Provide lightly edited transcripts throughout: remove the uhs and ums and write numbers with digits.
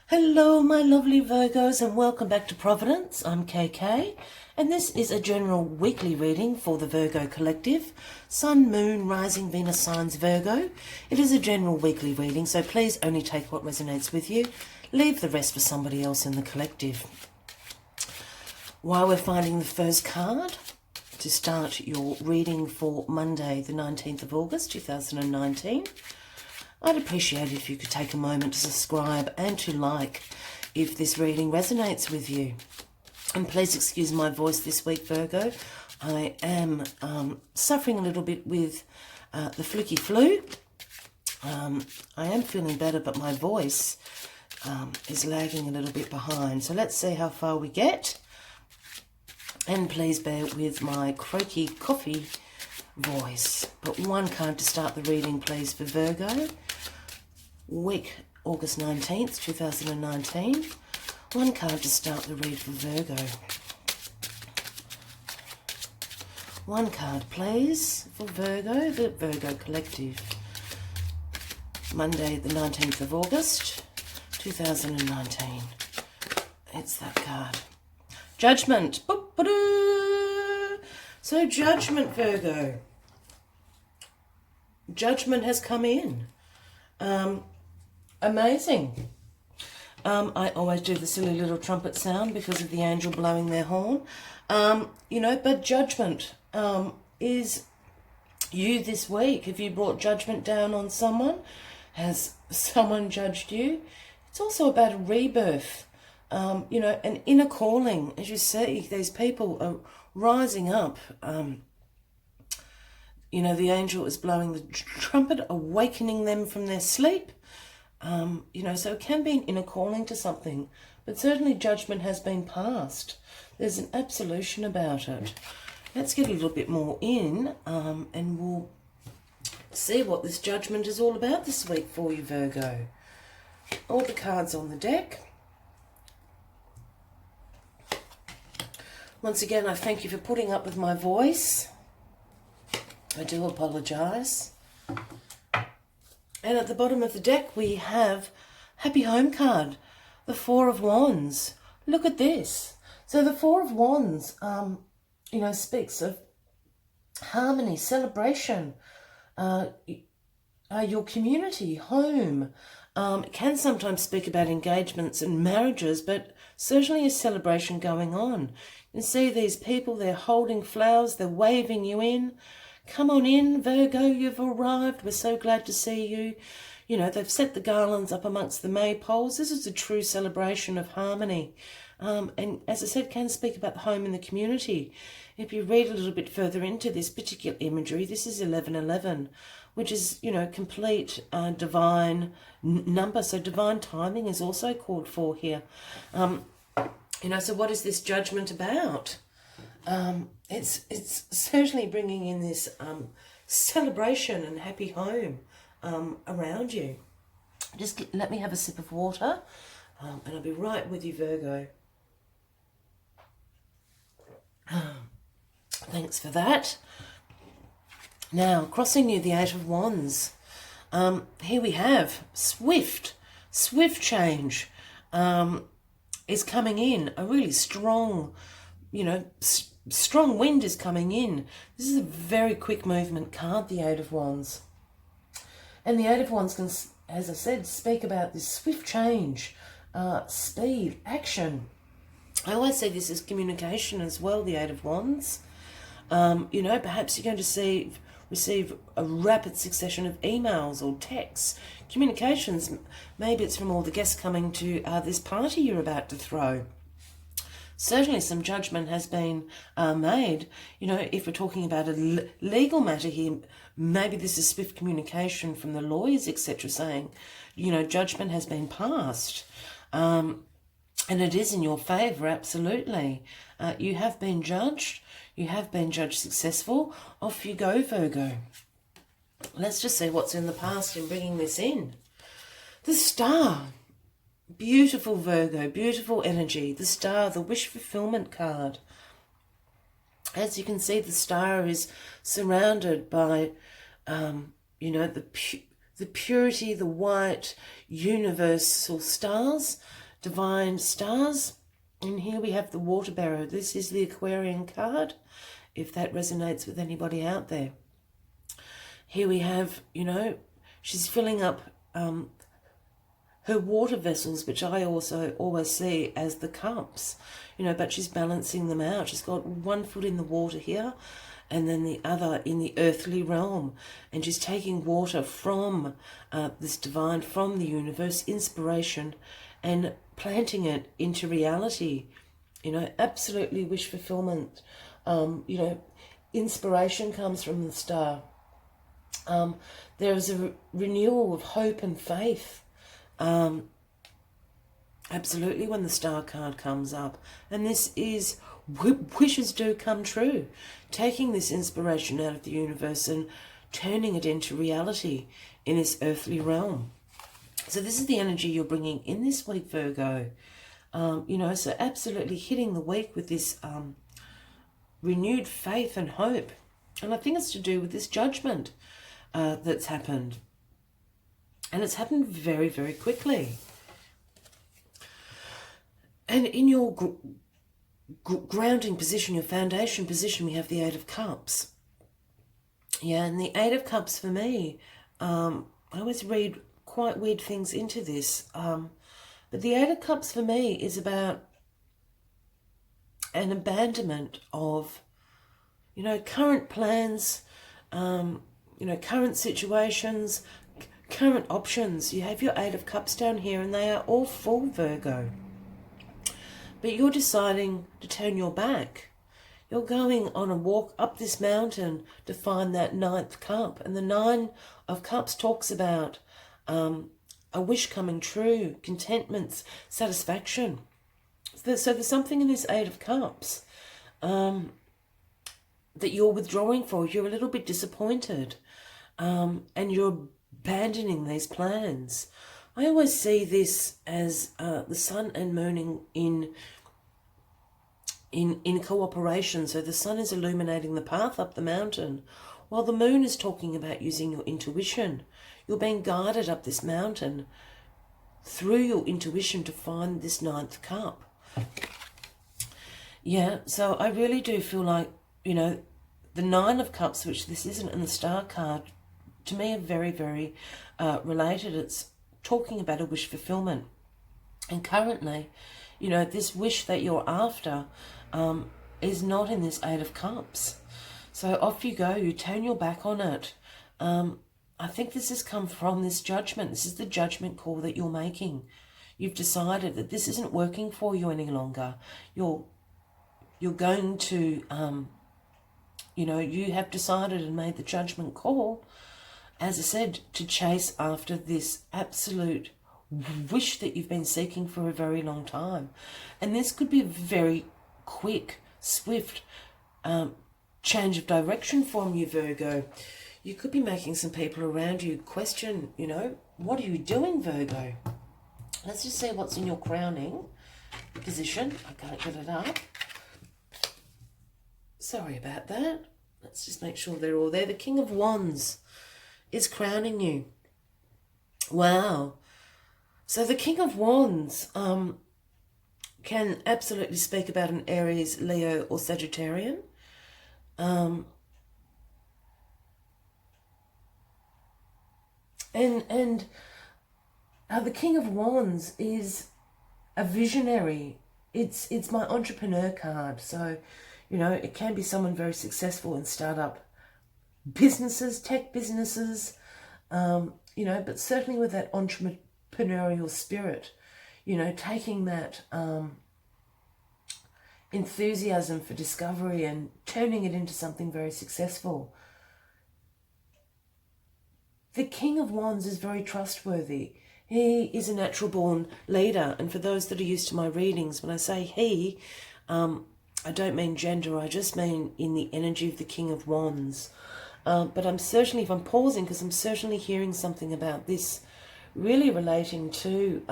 Hello, my lovely Virgos, and welcome back to Providence. I'm KK, and this is a general weekly reading for the Virgo Collective. Sun, Moon, Rising, Venus signs Virgo. It is a general weekly reading, so please only take what resonates with you. Leave the rest for somebody else in the collective. While we're finding the first card to start your reading for Monday, the 19th of August, 2019, I'd appreciate it if you could take a moment to subscribe and to like if this reading resonates with you. And please excuse my voice this week, Virgo. I am suffering a little bit with the fluky flu. I am feeling better, but my voice is lagging a little bit behind. So let's see how far we get. And please bear with my croaky coffee voice. But one card to start the reading, please, for Virgo. Week August 19th, 2019. One card to start the read for Virgo. One card, please, for Virgo, the Virgo Collective. Monday, the 19th of August, 2019. It's that card. Judgment. So Judgment, Virgo. Judgment has come in. Amazing. I always do the silly little trumpet sound because of the angel blowing their horn. But judgment is you this week. Have you brought judgment down on someone? Has someone judged you? It's also about a rebirth, an inner calling. As you see, these people are rising up. The angel is blowing the trumpet, awakening them from their sleep. So it can be an inner calling to something, but certainly judgment has been passed. There's an absolution about it. Let's get a little bit more in, and we'll see what this judgment is all about this week for you, Virgo. All the cards on the deck. Once again, I thank you for putting up with my voice. I do apologise. And at the bottom of the deck, we have Happy Home card, the Four of Wands. Look at this. So the Four of Wands, speaks of harmony, celebration, your community, home. It can sometimes speak about engagements and marriages, but certainly a celebration going on. You can see these people, they're holding flowers, they're waving you in. Come on in, Virgo, you've arrived. We're so glad to see you. They've set the garlands up amongst the maypoles. This is a true celebration of harmony. And as I said, can speak about the home and the community. If you read a little bit further into this particular imagery, this is 1111, which is, complete divine number. So divine timing is also called for here. So what is this judgment about? It's certainly bringing in this celebration and happy home around you. Just let me have a sip of water, and I'll be right with you, Virgo. Thanks for that. Now, crossing you, the Eight of Wands. Here we have swift change is coming in. A really strong, strong wind is coming in. This is a very quick movement card, the Eight of Wands. And the Eight of Wands can, as I said, speak about this swift change, speed, action. I always say this is communication as well, the Eight of Wands. Perhaps you're going to receive a rapid succession of emails or texts. Communications, maybe it's from all the guests coming to this party you're about to throw. Certainly some judgment has been made. If we're talking about a legal matter here, maybe this is swift communication from the lawyers, etc., saying, judgment has been passed. And it is in your favour, absolutely. You have been judged. You have been judged successful. Off you go, Virgo. Let's just see what's in the past in bringing this in. The Star. Beautiful, Virgo, beautiful energy. The Star, the wish fulfillment card. As you can see, the Star is surrounded by, the the purity, the white, universal stars, divine stars. And here we have the water bearer. This is the Aquarian card, if that resonates with anybody out there. Here we have, you know, she's filling up her water vessels, which I also always see as the cups, you know, but she's balancing them out. She's got one foot in the water here and then the other in the earthly realm. And she's taking water from this divine, from the universe, inspiration, and planting it into reality. You know, absolutely wish fulfillment. You know, inspiration comes from the star. There is a renewal of hope and faith. Absolutely, when the star card comes up. And this is wishes do come true. Taking this inspiration out of the universe and turning it into reality in this earthly realm. So this is the energy you're bringing in this week, Virgo. You know, so absolutely hitting the week with this renewed faith and hope. And I think it's to do with this judgment that's happened. And it's happened very, very quickly. And in your grounding position, your foundation position, we have the Eight of Cups. Yeah, and the Eight of Cups for me, I always read quite weird things into this. But the Eight of Cups for me is about an abandonment of, you know, current plans, you know, current situations, current options. You have your Eight of Cups down here and they are all full, Virgo. But you're deciding to turn your back. You're going on a walk up this mountain to find that ninth cup. And the Nine of Cups talks about a wish coming true, contentment, satisfaction. So there's something in this Eight of Cups that you're withdrawing for. You're a little bit disappointed and you're abandoning these plans. I always see this as the sun and moon in cooperation. So the sun is illuminating the path up the mountain, while the moon is talking about using your intuition. You're being guided up this mountain through your intuition to find this ninth cup. Yeah, so I really do feel like, you know, the Nine of Cups, which this isn't, and the Star card, to me are very, very related. It's talking about a wish fulfillment. And currently, you know, this wish that you're after is not in this Eight of Cups. So off you go, you turn your back on it. I think this has come from this judgment. This is the judgment call that you're making. You've decided that this isn't working for you any longer. You're going to, you know, you have decided and made the judgment call, as I said, to chase after this absolute wish that you've been seeking for a very long time. And this could be a very quick, swift change of direction from you, Virgo. You could be making some people around you question, you know, what are you doing, Virgo? Let's just see what's in your crowning position. I can't get it up. Sorry about that. Let's just make sure they're all there. The King of Wands is crowning you. Wow. So the King of Wands can absolutely speak about an Aries, Leo or Sagittarian. And the King of Wands is a visionary. It's my entrepreneur card. So, you know, it can be someone very successful in startup businesses, tech businesses, you know, but certainly with that entrepreneurial spirit, you know, taking that enthusiasm for discovery and turning it into something very successful. The King of Wands is very trustworthy. He is a natural born leader. And for those that are used to my readings, when I say he, I don't mean gender, I just mean in the energy of the King of Wands. But I'm certainly, if I'm pausing, because I'm certainly hearing something about this really relating to,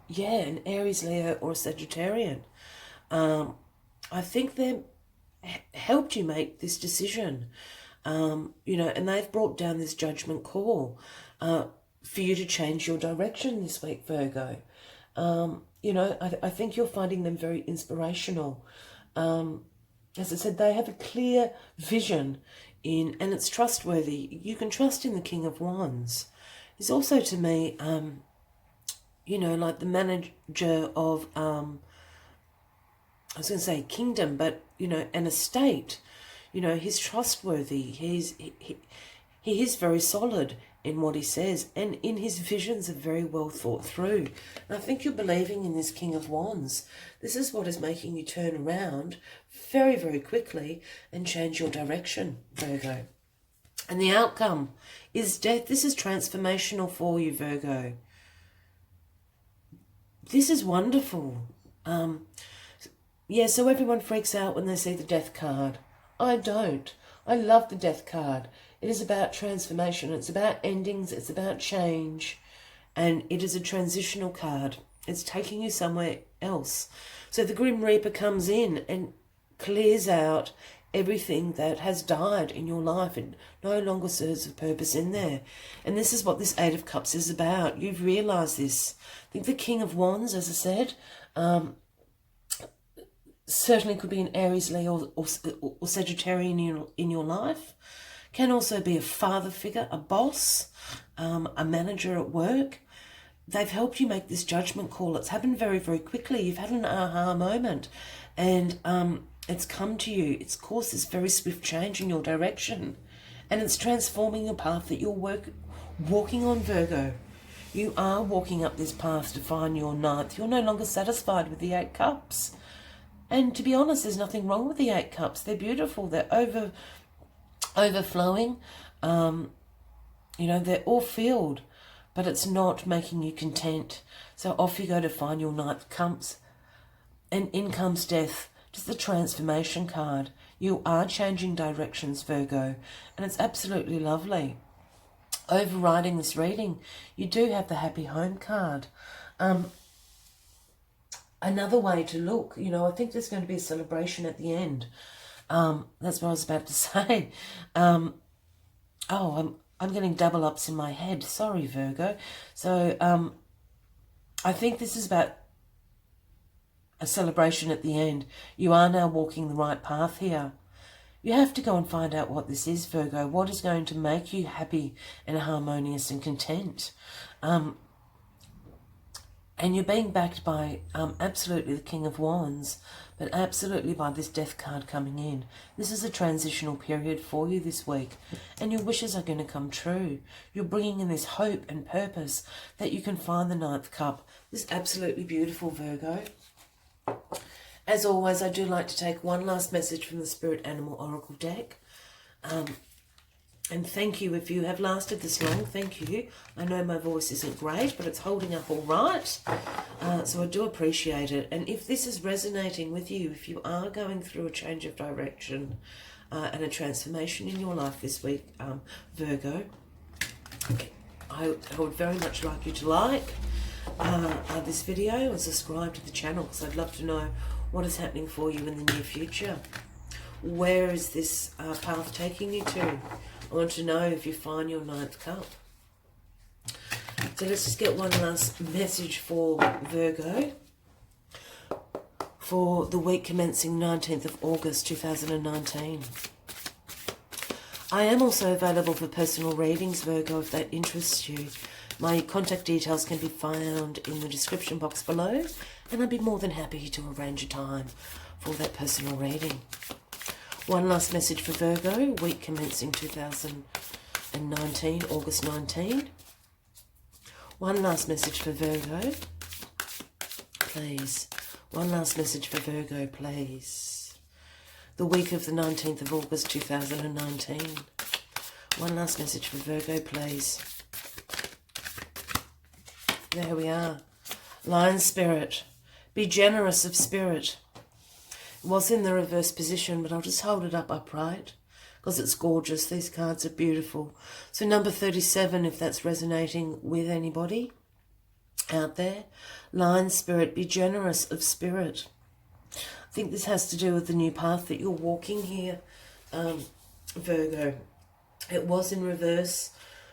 yeah, an Aries, Leo or a Sagittarian. I think they helped you make this decision. you know, and they've brought down this judgment call for you to change your direction this week, Virgo. You know, I think you're finding them very inspirational. As I said, they have a clear vision and it's trustworthy. You can trust in the King of Wands. He's also, to me, you know, like the manager of, I was going to say kingdom, but, you know, an estate. You know, he's trustworthy. He is very solid in what he says, and in his visions are very well thought through. And I think you're believing in this King of Wands. This is what is making you turn around very, very quickly and change your direction, Virgo. And the outcome is death. This is transformational for you, Virgo. This is wonderful. Yeah, so everyone freaks out when they see the death card. I don't. I love the death card. It is about transformation. It's about endings. It's about change. And it is a transitional card. It's taking you somewhere else. So the Grim Reaper comes in and clears out everything that has died in your life. It no longer serves a purpose in there. And this is what this Eight of Cups is about. You've realised this. I think the King of Wands, as I said, certainly could be an Aries, Leo, or Sagittarian in your life. Can also be a father figure, a boss, a manager at work. They've helped you make this judgment call. It's happened very, very quickly. You've had an aha moment, and it's come to you. It's caused this very swift change in your direction, and it's transforming your path that you're walking on, Virgo. You are walking up this path to find your ninth. You're no longer satisfied with the Eight Cups. And to be honest, there's nothing wrong with the Eight Cups. They're beautiful. They're overflowing. You know, they're all filled, but it's not making you content. So off you go to find your ninth cups. And in comes death, just the transformation card. You are changing directions, Virgo, and it's absolutely lovely. Overriding this reading, you do have the happy home card. Another way to look, you know, I think there's going to be a celebration at the end. That's what I was about to say. I'm getting double ups in my head. Sorry, Virgo. So I think this is about a celebration at the end. You are now walking the right path here. You have to go and find out what this is, Virgo. What is going to make you happy and harmonious and content? And you're being backed by absolutely the King of Wands, but absolutely by this death card coming in. This is a transitional period for you this week, and your wishes are going to come true. You're bringing in this hope and purpose that you can find the ninth cup. This is absolutely beautiful, Virgo. As always, I do like to take one last message from the Spirit Animal Oracle deck. And thank you if you have lasted this long. Thank you. I know my voice isn't great, but it's holding up all right. So I do appreciate it. And if this is resonating with you, if you are going through a change of direction and a transformation in your life this week, Virgo, I would very much like you to like this video and subscribe to the channel, because I'd love to know what is happening for you in the near future. Where is this path taking you to? I want to know if you find your ninth cup. So let's just get one last message for Virgo for the week commencing 19th of August 2019. I am also available for personal readings, Virgo, if that interests you. My contact details can be found in the description box below, and I'd be more than happy to arrange a time for that personal reading. One last message for Virgo, week commencing 2019, August 19. One last message for Virgo, please. One last message for Virgo, please. The week of the 19th of August 2019. One last message for Virgo, please. There we are. Lion Spirit, be generous of spirit. It was in the reverse position, but I'll just hold it up upright because it's gorgeous. These cards are beautiful. So number 37, if that's resonating with anybody out there. Lion Spirit, be generous of spirit. I think this has to do with the new path that you're walking here, Virgo. It was in reverse,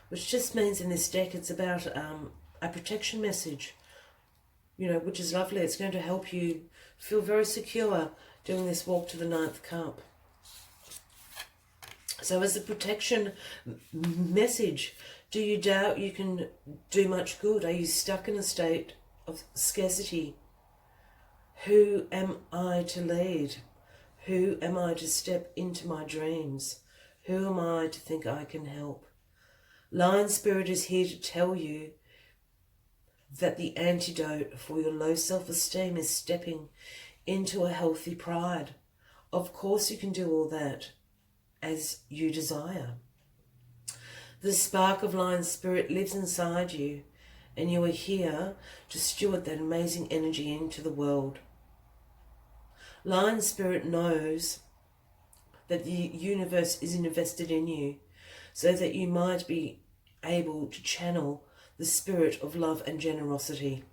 which just means in this deck it's about a protection message, you know, which is lovely. It's going to help you feel very secure doing this walk to the 9th cup. So as a protection message, do you doubt you can do much good? Are you stuck in a state of scarcity? Who am I to lead? Who am I to step into my dreams? Who am I to think I can help? Lion Spirit is here to tell you that the antidote for your low self-esteem is stepping into a healthy pride. Of course you can do all that as you desire. The spark of Lion Spirit lives inside you, and you are here to steward that amazing energy into the world. Lion Spirit knows that the universe is invested in you so that you might be able to channel the spirit of love and generosity.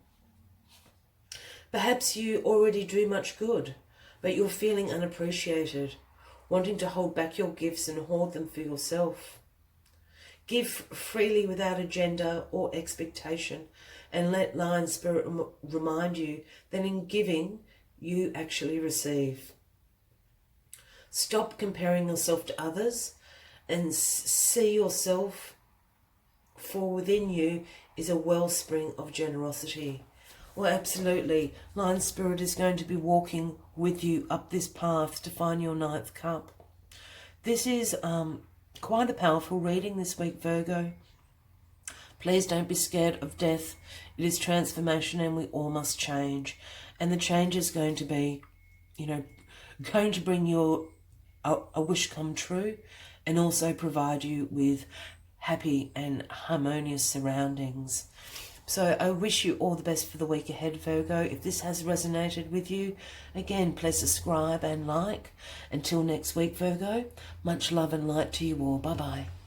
Perhaps you already do much good, but you're feeling unappreciated, wanting to hold back your gifts and hoard them for yourself. Give freely without agenda or expectation, and let Lion Spirit remind you that in giving, you actually receive. Stop comparing yourself to others and see yourself, for within you is a wellspring of generosity. Well, absolutely. Lion Spirit is going to be walking with you up this path to find your 9th cup. This is quite a powerful reading this week, Virgo. Please don't be scared of death. It is transformation and we all must change. And the change is going to be, you know, going to bring your a wish come true and also provide you with happy and harmonious surroundings. So I wish you all the best for the week ahead, Virgo. If this has resonated with you, again, please subscribe and like. Until next week, Virgo, much love and light to you all. Bye-bye.